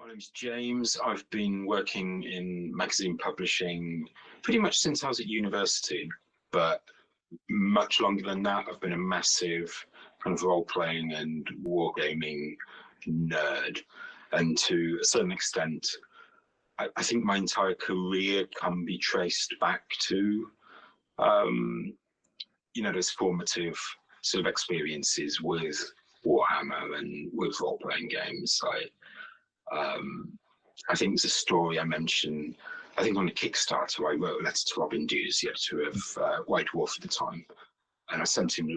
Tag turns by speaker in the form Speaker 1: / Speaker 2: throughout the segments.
Speaker 1: My name's James. I've been working in magazine publishing pretty much since I was at university, but much longer than that. I've been a massive kind of role-playing and wargaming nerd. And to a certain extent, I think my entire career can be traced back to, those formative sort of experiences with Warhammer and with role-playing games. I think there's a story I mentioned, I think on the Kickstarter, I wrote a letter to Robin Dews, the editor of White Dwarf at the time. And I sent him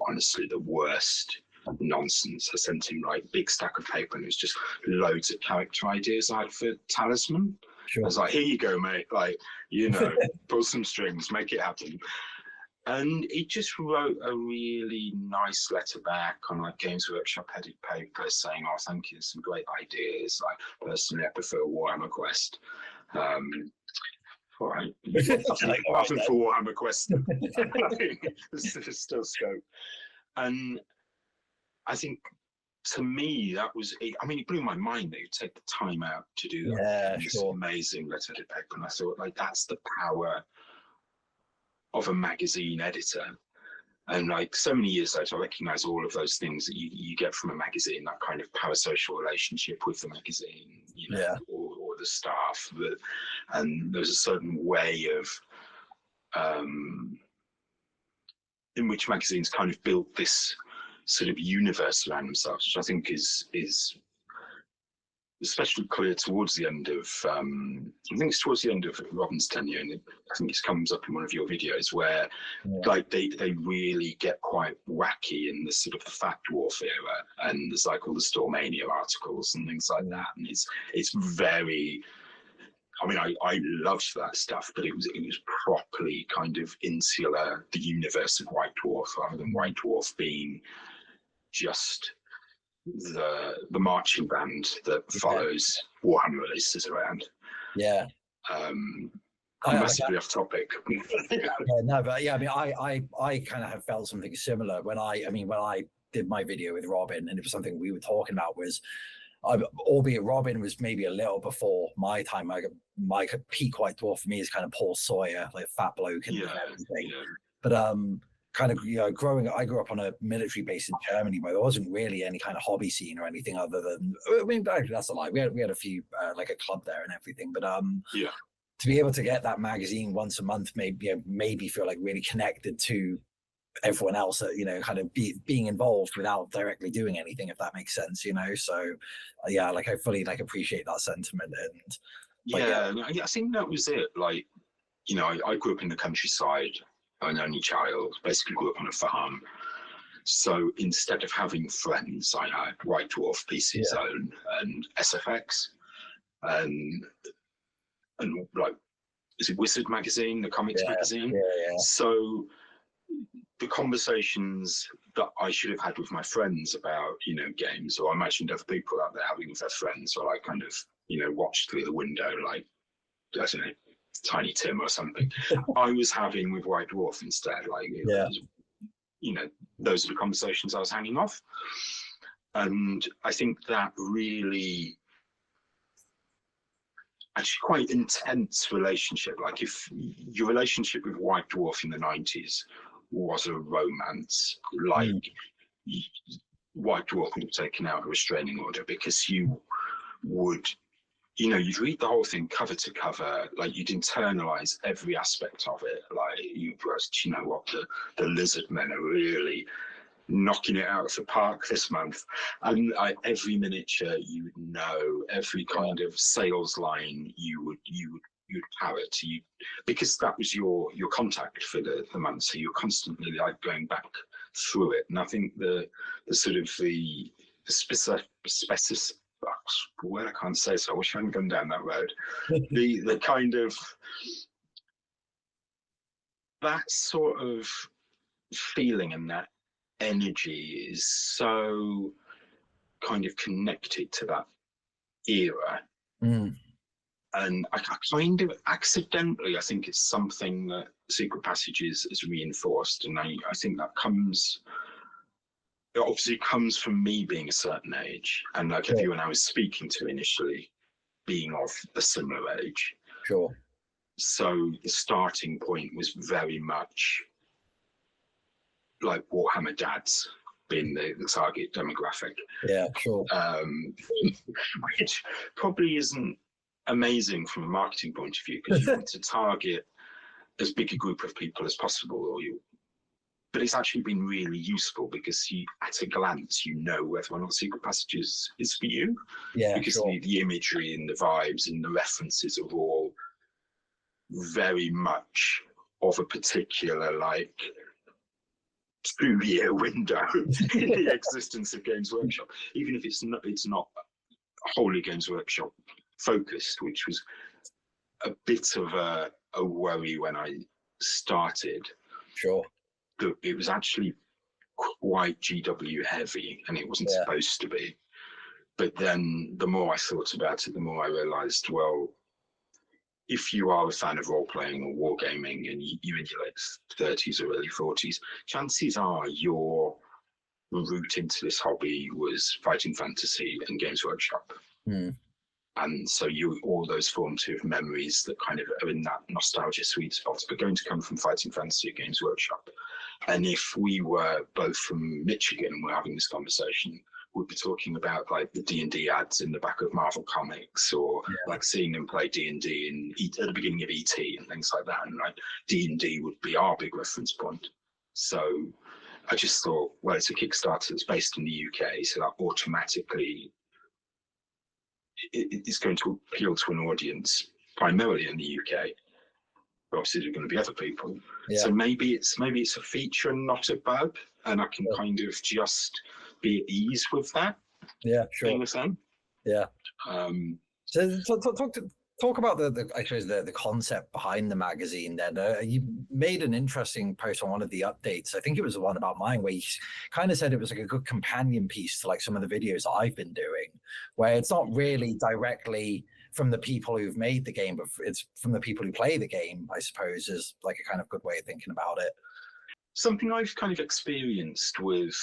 Speaker 1: honestly, the worst nonsense. I sent him like big stack of paper and it was just loads of character ideas I had for Talisman. Sure. I was like, here you go, mate. Like, pull some strings, make it happen. And he just wrote a really nice letter back on like Games Workshop headed paper saying, oh, thank you, some great ideas. Like, personally, I prefer Warhammer Quest. All right. Nothing for Warhammer Quest. There's still scope. And I think to me, that was, it blew my mind that you'd take the time out to do that. Yeah, this amazing letter headed paper. And I thought, like, that's the power of a magazine editor. And like so many years later, I recognize all of those things that you get from a magazine, that kind of parasocial relationship with the magazine, or the staff. And there's a certain way of in which magazines kind of built this sort of universe around themselves, which I think is especially clear towards the end of I think it's towards the end of Robin's tenure, and I think it comes up in one of your videos where like they really get quite wacky in the sort of the Fat Dwarf era, and there's like all the Stormania articles and things like that, and it's very, I loved that stuff, but it was properly kind of insular, the universe of White Dwarf, rather than White Dwarf being just the marching band that follows Warhammer releases around. Yeah. I'm massively off topic.
Speaker 2: I kind of have felt something similar when I did my video with Robin, and it was something we were talking about was, albeit Robin was maybe a little before my time. My peak White Dwarf for me is kind of Paul Sawyer, like fat bloke and everything. Yeah. But kind of, I grew up on a military base in Germany where there wasn't really any kind of hobby scene or anything other than, that's a lie. We had a few, like a club there and everything, but to be able to get that magazine once a month maybe feel like really connected to everyone else, kind of being involved without directly doing anything, if that makes sense, so like I fully like appreciate that sentiment. And
Speaker 1: I think that was it. Like, I grew up in the countryside. I'm an only child, basically grew up on a farm. So instead of having friends, I had White Dwarf, PC Zone, and SFX, and like, is it Wizard magazine, the comics magazine? Yeah. So the conversations that I should have had with my friends about, games, or I imagined other people out there having with their friends, or I kind of, watched through the window, like, I don't know, Tiny Tim or something, I was having with White Dwarf instead. Like, those are the conversations I was hanging off. And I think that really, actually quite intense relationship. Like, if your relationship with White Dwarf in the 90s was a romance, like White Dwarf would have taken out a restraining order, because you would, you'd read the whole thing cover to cover, like you'd internalize every aspect of it. Like, the lizard men are really knocking it out of the park this month. And every miniature you would know, every kind of sales line you'd parrot, because that was your contact for the month. So you're constantly like going back through it. And I think the sort of the word I can't say, so I wish I hadn't gone down that road. the kind of that sort of feeling and that energy is so kind of connected to that era. And I kind of accidentally, I think it's something that Secret Passages has reinforced, and I think that comes it obviously comes from me being a certain age, and like everyone I was speaking to initially being of a similar age.
Speaker 2: Sure.
Speaker 1: So the starting point was very much like Warhammer dads being the target demographic.
Speaker 2: Yeah, sure.
Speaker 1: Which probably isn't amazing from a marketing point of view, because you want to target as big a group of people as possible, but it's actually been really useful because you, at a glance, you know whether or not Secret Passages is for you.
Speaker 2: Yeah,
Speaker 1: because
Speaker 2: sure.
Speaker 1: the imagery and the vibes and the references are all very much of a particular, like, 2-year window in the existence of Games Workshop, even if it's not wholly Games Workshop focused, which was a bit of a worry when I started.
Speaker 2: Sure.
Speaker 1: It was actually quite GW heavy, and it wasn't supposed to be. But then the more I thought about it, the more I realized, well, if you are a fan of role-playing or wargaming and you're in your late 30s or early 40s, chances are your route into this hobby was Fighting Fantasy and Games Workshop. And so all those formative memories that kind of are in that nostalgia sweet spot are going to come from Fighting Fantasy at Games Workshop. And if we were both from Michigan and we're having this conversation, we'd be talking about like the D&D ads in the back of Marvel Comics, or like seeing them play D&D at the beginning of ET and things like that. And like D&D would be our big reference point. So I just thought, well, it's a Kickstarter that's based in the UK, so that automatically it's going to appeal to an audience primarily in the UK. But obviously, there are going to be other people. So maybe it's a feature and not a bug, and I can kind of just be at ease with that.
Speaker 2: Yeah, sure. Yeah. So talk about the I suppose the concept behind the magazine. Then you made an interesting post on one of the updates. I think it was the one about mine, where you kind of said it was like a good companion piece to like some of the videos I've been doing, where it's not really directly from the people who've made the game, but it's from the people who play the game, I suppose, is like a kind of good way of thinking about it.
Speaker 1: Something I've kind of experienced with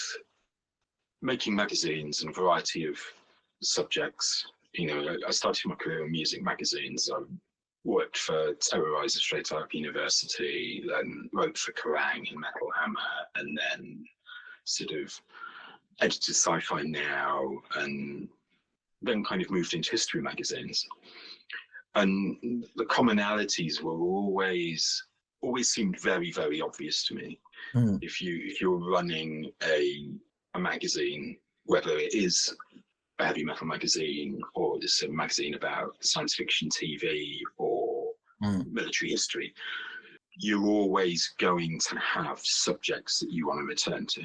Speaker 1: making magazines and a variety of subjects. You know, I started my career in music magazines. I worked for Terrorizer straight out of university, then wrote for Curating and Metal Hammer, and then sort of edited Sci-Fi Now, and then kind of moved into history magazines. And the commonalities were always seemed very, very obvious to me. If you're running a magazine, whether it is a heavy metal magazine or it's a magazine about science fiction TV or military history, you're always going to have subjects that you want to return to.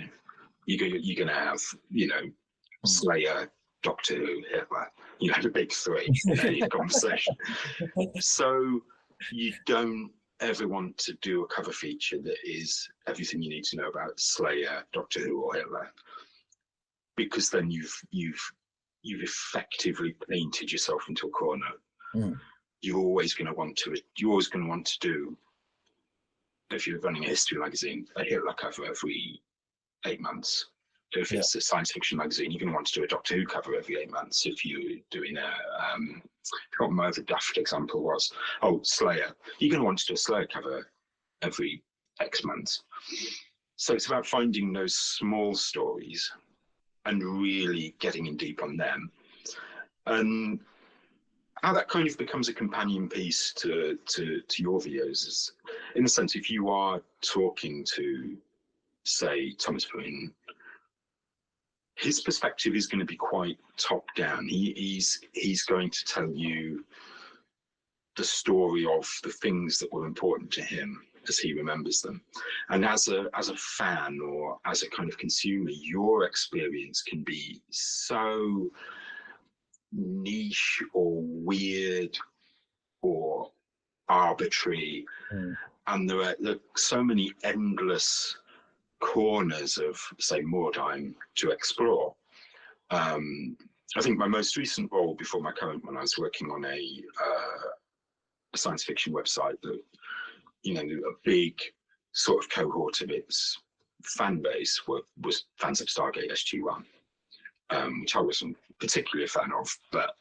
Speaker 1: You're going to have, you know, Slayer, Doctor Who, Hitler, you know, the big three in any conversation. So you don't ever want to do a cover feature that is everything you need to know about Slayer, Doctor Who, or Hitler, because then you've effectively painted yourself into a corner. You're always going to want to do, if you're running a history magazine, a Hitler cover every 8 months. If it's a science fiction magazine, you're going to want to do a Doctor Who cover every 8 months. If you're doing I forgot my other daft example was, Slayer. You're going to want to do a Slayer cover every X months. So it's about finding those small stories and really getting in deep on them. And how that kind of becomes a companion piece to your videos is, in the sense, if you are talking to, say, Thomas Boone, his perspective is going to be quite top down. He's going to tell you the story of the things that were important to him as he remembers them. And as a fan or as a kind of consumer, your experience can be so niche or weird or arbitrary, and there are so many endless corners of, say, Mordheim to explore. I think my most recent role before my current one, I was working on a science fiction website that, you know, a big sort of cohort of its fan base was fans of Stargate SG-1, which I wasn't particularly a fan of, but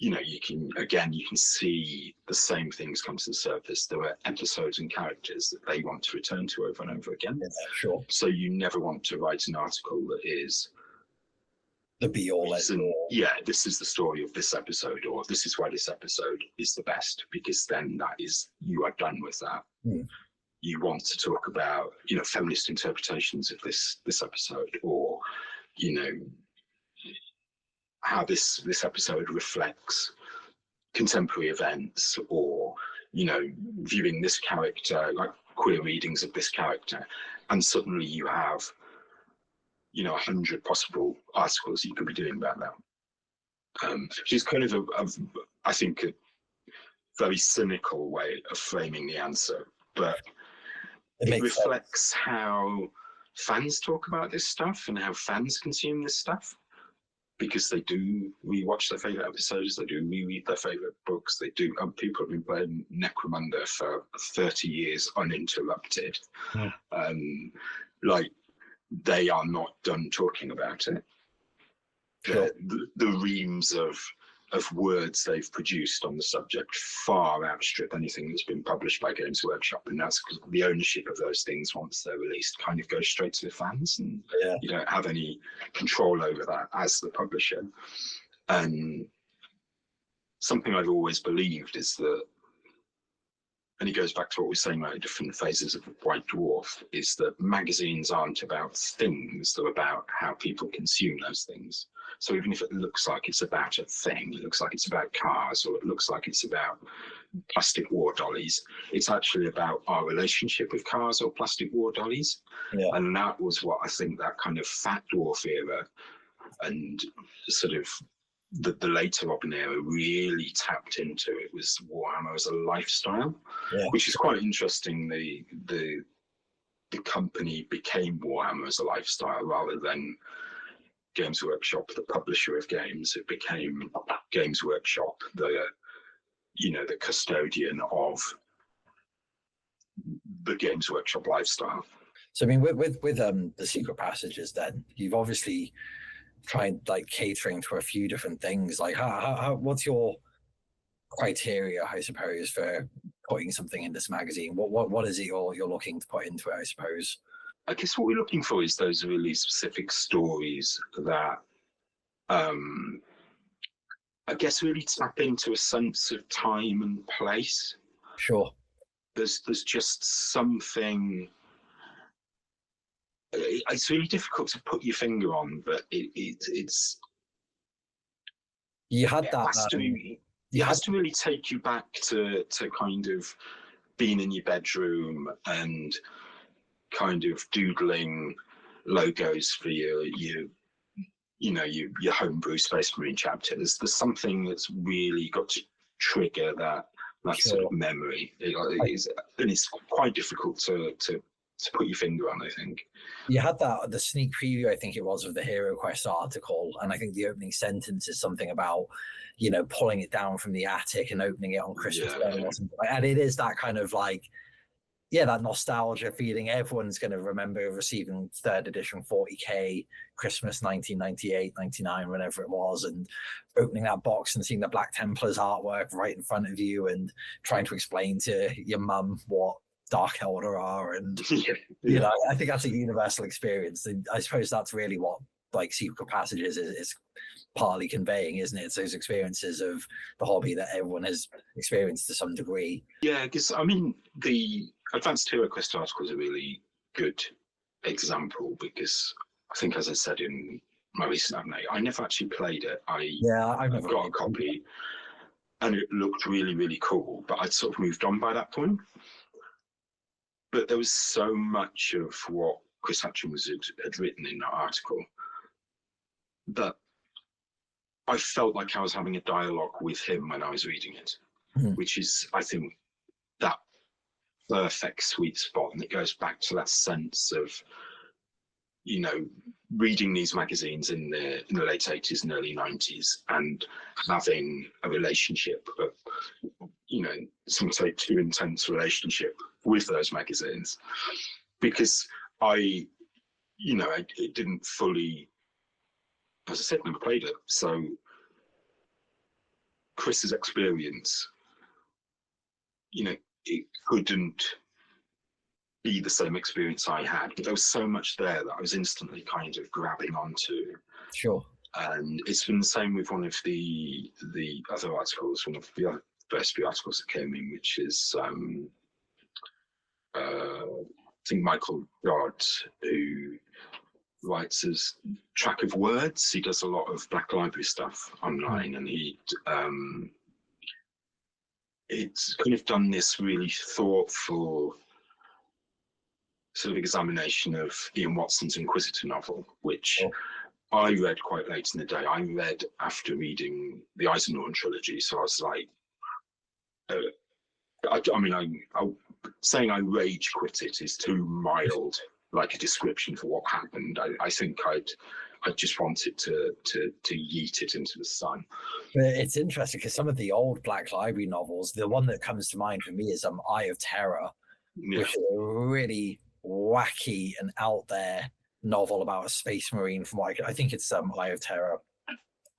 Speaker 1: you know, you can see the same things come to the surface. There are episodes and characters that they want to return to over and over again.
Speaker 2: Yeah, sure.
Speaker 1: So you never want to write an article that is
Speaker 2: the be all.
Speaker 1: Yeah, this is the story of this episode, or this is why this episode is the best, because then you are done with that. You want to talk about, you know, feminist interpretations of this episode, or, you know, how this episode reflects contemporary events, or, you know, viewing this character, like queer readings of this character, and suddenly you have, you know, 100 possible articles you could be doing about that. Which is kind of I think, a very cynical way of framing the answer, but it reflects how fans talk about this stuff and how fans consume this stuff, because they do rewatch their favorite episodes, they do reread their favorite books, they do. People have been playing Necromunda for 30 years uninterrupted. Like, they are not done talking about it.
Speaker 2: Sure.
Speaker 1: The reams of words they've produced on the subject far outstrip anything that's been published by Games Workshop, and that's because the ownership of those things, once they're released, kind of goes straight to the fans, and you don't have any control over that as the publisher. And something I've always believed is that, and it goes back to what we were saying about different phases of White Dwarf, is that magazines aren't about things, they're about how people consume those things. So even if it looks like it's about a thing, it looks like it's about cars, or it looks like it's about plastic war dollies, it's actually about our relationship with cars or plastic war dollies. And that was what I think that kind of Fat Dwarf era and sort of the later Robin era really tapped into. It was Warhammer as a lifestyle, which is quite interesting. The company became Warhammer as a lifestyle rather than Games Workshop, the publisher of games. It became Games Workshop, the custodian of the Games Workshop lifestyle.
Speaker 2: So I mean, with the Secret Passages, then you've obviously tried like catering to a few different things. Like, how what's your criteria, I suppose, for putting something in this magazine? What is it you're looking to put into it, I suppose?
Speaker 1: I guess what we're looking for is those really specific stories that I guess really tap into a sense of time and place.
Speaker 2: Sure.
Speaker 1: There's just something. It's really difficult to put your finger on, but it's.
Speaker 2: You had that.
Speaker 1: It has to really take you back to kind of being in your bedroom and kind of doodling logos for your homebrew Space Marine chapter. There's something that's really got to trigger that sort of memory. And it's quite difficult to put your finger on, I think.
Speaker 2: You had the sneak preview, I think it was, of the HeroQuest article, and I think the opening sentence is something about, you know, pulling it down from the attic and opening it on Christmas Day or something. And it is that kind of like, that nostalgia feeling. Everyone's going to remember receiving 3rd edition 40k Christmas 1998, 99, whenever it was, and opening that box and seeing the Black Templars artwork right in front of you and trying to explain to your mum what Dark Elder are. And you know, I think that's a universal experience. And I suppose that's really what like Secret Passages is partly conveying, isn't it? It's those experiences of the hobby that everyone has experienced to some degree.
Speaker 1: Yeah, because I mean, the Advanced HeroQuest article is a really good example, because I think, as I said in my recent update, I never actually played it. I've got a copy, and it looked really, really cool, but I'd sort of moved on by that point. But there was so much of what Chris Hutchins had written in that article that I felt like I was having a dialogue with him when I was reading it, which is, I think, that perfect sweet spot. And it goes back to that sense of, you know, reading these magazines in the late 80s and early 90s and having a relationship, you know, some say too intense relationship with those magazines. Because it didn't fully, as I said, never played it. So Chris's experience, it couldn't be the same experience I had, but there was so much there that I was instantly kind of grabbing onto.
Speaker 2: Sure.
Speaker 1: And it's been the same with one of the other articles, one of the first few articles that came in, which is I think Michael Dodd, who writes his Track of Words. He does a lot of Black Library stuff online, and it's kind of done this really thoughtful sort of examination of Ian Watson's Inquisitor novel, which I read quite late in the day. I read after reading the Eisenhorn trilogy, so I was like, saying I rage quit it is too mild, like a description for what happened. I think I just wanted to yeet it into the sun.
Speaker 2: It's interesting because some of the old Black Library novels, the one that comes to mind for me is Eye of Terror, which is a really wacky and out there novel about a space marine from I think it's Eye of Terror,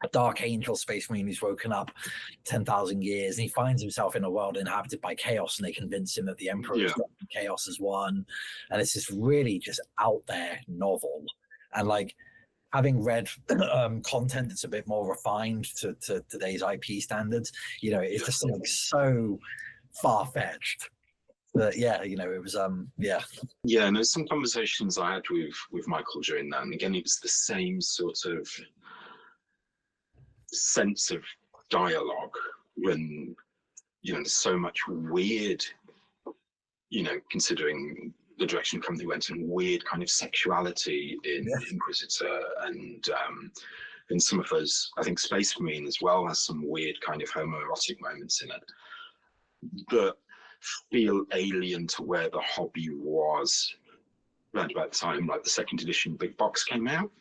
Speaker 2: a dark angel space marine who's woken up 10,000 years, and he finds himself in a world inhabited by chaos, and they convince him that the emperor is chaos has won. And it's this really just out there novel, and like having read content that's a bit more refined to today's IP standards, it's just like so far-fetched. But it was and
Speaker 1: there's some conversations I had with Michael during that, and again it was the same sort of sense of dialogue when there's so much weird, considering the direction the company went, and weird kind of sexuality in Inquisitor, and some of those, I think Space Marine as well has some weird kind of homoerotic moments in it that feel alien to where the hobby was around about the time like the second edition big box came out.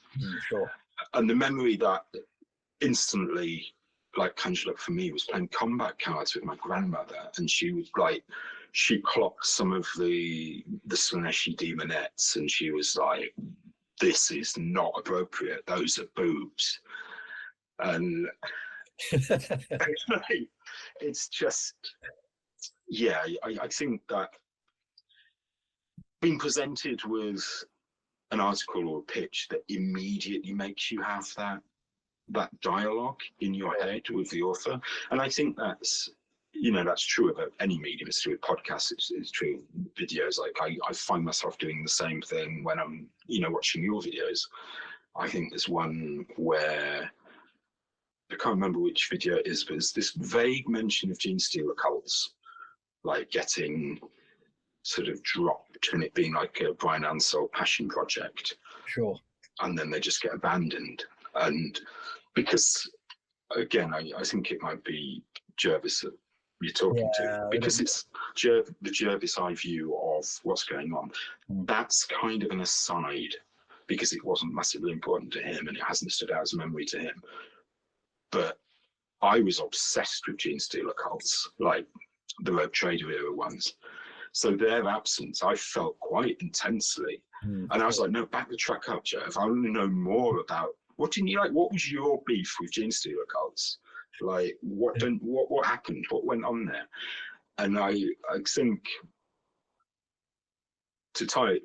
Speaker 2: Sure.
Speaker 1: And the memory that instantly like conjured up for me was playing combat cards with my grandmother, and she clocked some of the Slaneshi demonettes, and she was like, this is not appropriate, those are boobs. And it's just I think that being presented with an article or a pitch that immediately makes you have that dialogue in your head with the author, and I think that's that's true about any medium. It's true with podcasts, it's true with videos. Like I find myself doing the same thing when I'm watching your videos. I think there's one where I can't remember which video it is, but there's this vague mention of Gene Stealer cults like getting sort of dropped, and it being like a Brian Ansell passion project.
Speaker 2: Sure.
Speaker 1: And then they just get abandoned. And because, again, I think it might be Jervis that you're talking to, because it's the Jervis eye view of what's going on. That's kind of an aside, because it wasn't massively important to him and it hasn't stood out as a memory to him. But I was obsessed with Gene Stealer cults, like the Rogue Trader era ones. So their absence, I felt quite intensely. And I was like, no, back the track up, Jeff. I want to know more about what didn't you like? What was your beef with Gene Stealer cults? Like, what happened? What went on there? And I think to tie it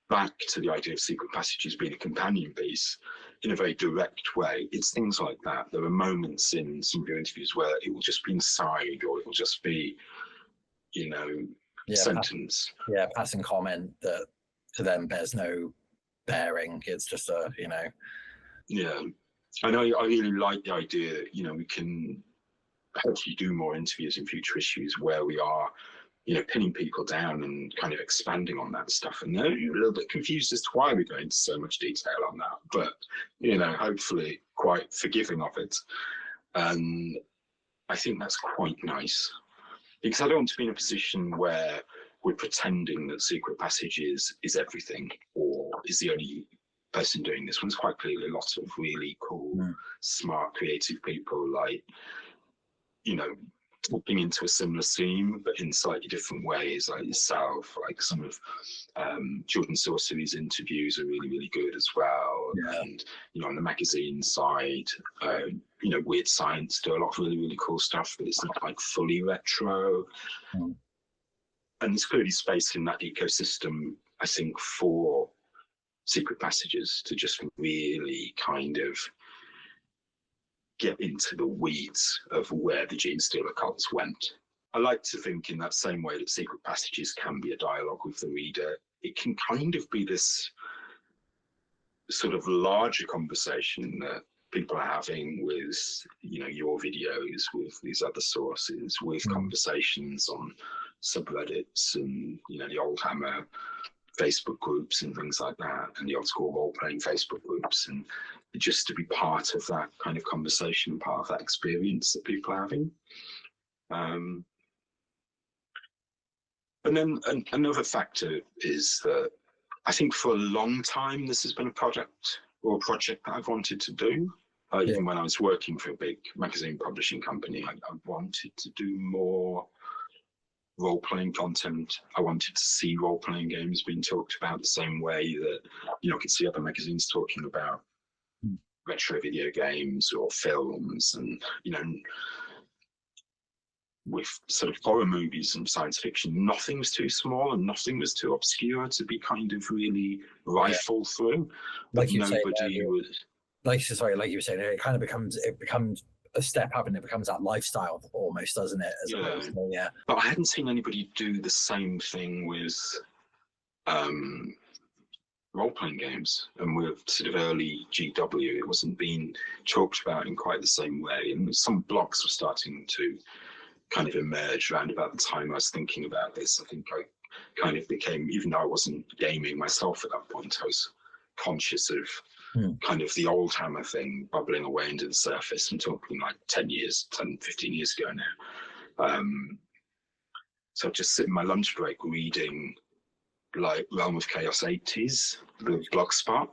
Speaker 1: back to the idea of Secret Passages being a companion piece in a very direct way, it's things like that. There are moments in some of your interviews where it will just be an aside, or it will just be, sentence.
Speaker 2: Passing comment that to them bears no bearing. It's just
Speaker 1: Yeah. And I really like the idea that, we can hopefully do more interviews in future issues where we are, pinning people down and kind of expanding on that stuff. And they're a little bit confused as to why we go into so much detail on that, but, hopefully quite forgiving of it. And I think that's quite nice, because I don't want to be in a position where we're pretending that Secret Passages is everything or is the only person doing this. One's quite clearly a lot of really cool, smart, creative people, like, tapping into a similar theme, but in slightly different ways, like yourself. Like some of Children's Sorcery's interviews are really, really good as well.
Speaker 2: Yeah.
Speaker 1: And, you know, on the magazine side, you know, Weird Science do a lot of really, really cool stuff, but it's not like fully retro.
Speaker 2: Mm.
Speaker 1: And there's clearly space in that ecosystem, I think, for Secret Passages to just really kind of get into the weeds of where the Gene Stealer cults went. I like to think in that same way that Secret Passages can be a dialogue with the reader, it can kind of be this sort of larger conversation that people are having with, you know, your videos, with these other sources, with conversations on subreddits and, you know, the Oldhammer Facebook groups and things like that, and the old school role-playing Facebook groups, and just to be part of that kind of conversation, part of that experience that people are having. And then another factor is that I think for a long time this has been a project that I've wanted to do. Even when I was working for a big magazine publishing company, I wanted to do more role-playing content. I wanted to see role-playing games being talked about the same way that, you know, I could see other magazines talking about retro video games or films, and, you know, with sort of horror movies and science fiction, nothing was too small and nothing was too obscure to be kind of really rifled through. But
Speaker 2: Like you
Speaker 1: nobody would.
Speaker 2: Like you were saying, it kind of becomes a step up, and it becomes that lifestyle almost, doesn't it?
Speaker 1: Yeah. But I hadn't seen anybody do the same thing with role-playing games, and with sort of early GW, it wasn't being talked about in quite the same way. And some blogs were starting to kind of emerge around about the time I was thinking about this. I think I kind of became, even though I wasn't gaming myself at that point, I was conscious of kind of the oldhammer thing bubbling away into the surface. I'm talking like 10, 15 years ago now. So I'd just sit in my lunch break reading like Realm of Chaos 80s, the blogspot.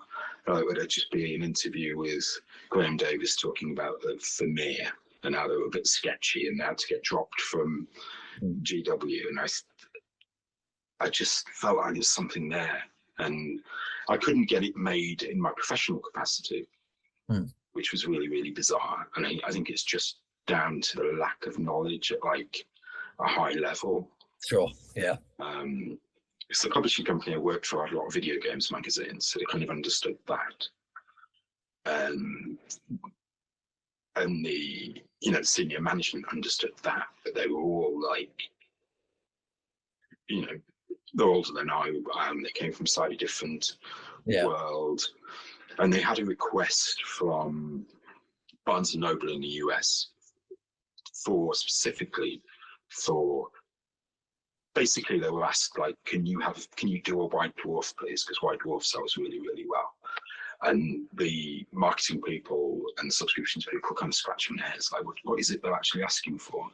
Speaker 1: Would it just be an interview with Graham Davis talking about the Vermeer and how they were a bit sketchy and how to get dropped from GW. And I just felt like there's something there. And I couldn't get it made in my professional capacity, which was really, really bizarre. And I think it's just down to the lack of knowledge at like a high level.
Speaker 2: Sure, yeah.
Speaker 1: It's the publishing company I worked for, had a lot of video games magazines, so they kind of understood that. And the, you know, senior management understood that, but they were all like, you know, they're older than I. They came from slightly different world, and they had a request from Barnes and Noble in the US specifically for. Basically, they were asked, like, can you do a White Dwarf, please? Because White Dwarf sells really, really well. And the marketing people and the subscriptions people kind of scratching their heads, like, what is it they're actually asking for?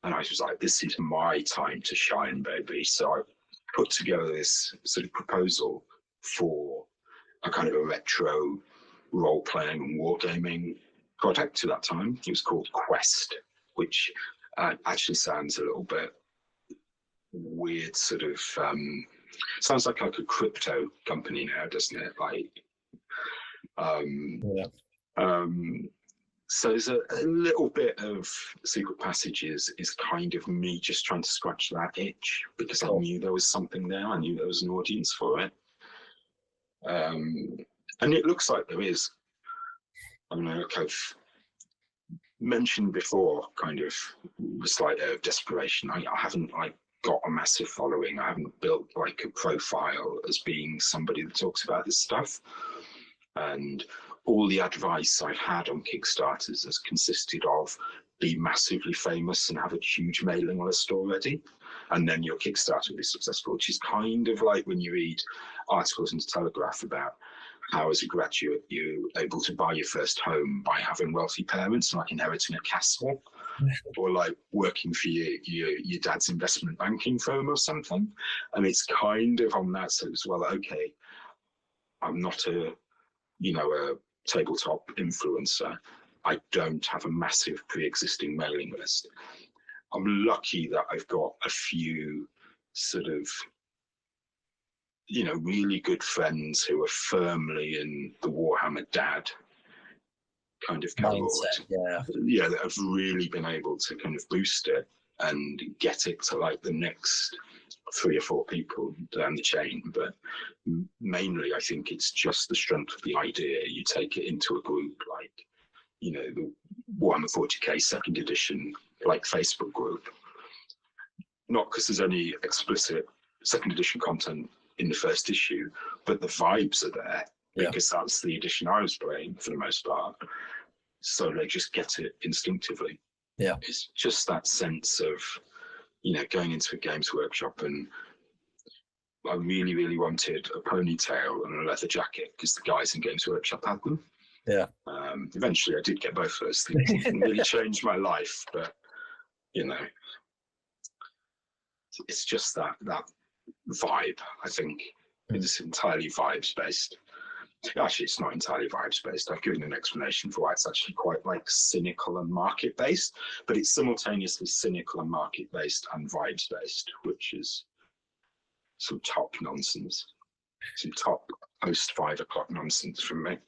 Speaker 1: And I was like, this is my time to shine, baby. So I put together this sort of proposal for a kind of a retro role-playing and wargaming project to that time. It was called Quest, which actually sounds a little bit weird, sort of sounds like a crypto company now, doesn't it? Like so there's a little bit of Secret Passages is kind of me just trying to scratch that itch, because I knew there was something there. I knew there was an audience for it, and it looks like there is. I mean, like I've mentioned before, kind of a slight air of desperation. I haven't like got a massive following. I haven't built like a profile as being somebody that talks about this stuff. And all the advice I've had on Kickstarters has consisted of be massively famous and have a huge mailing list already, and then your Kickstarter will be successful, which is kind of like when you read articles in the Telegraph about how as a graduate you're able to buy your first home by having wealthy parents, like inheriting a castle, or like working for your dad's investment banking firm or something. And it's kind of on that side as well. Okay, I'm not a tabletop influencer. I don't have a massive pre-existing mailing list. I'm lucky that I've got a few sort of, really good friends who are firmly in the Warhammer dad kind of cohort.
Speaker 2: Mindset,
Speaker 1: Yeah, that have really been able to kind of boost it and get it to like the next 3 or 4 people down the chain. But mainly, I think it's just the strength of the idea. You take it into a group like, the Warhammer 40k second edition, like Facebook group. Not because there's any explicit second edition content in the first issue, but the vibes are there because that's the edition I was playing for the most part. So they just get it instinctively.
Speaker 2: Yeah.
Speaker 1: It's just that sense of, going into a games workshop, and I really, really wanted a ponytail and a leather jacket because the guys in Games Workshop had them.
Speaker 2: Yeah.
Speaker 1: Eventually I did get both of those things. It really changed my life, but it's just that vibe. I think it's entirely vibes based. Actually, it's not entirely vibes based. I've given an explanation for why it's actually quite like cynical and market based, but it's simultaneously cynical and market based and vibes based, which is some top nonsense, some top post 5 o'clock nonsense from me.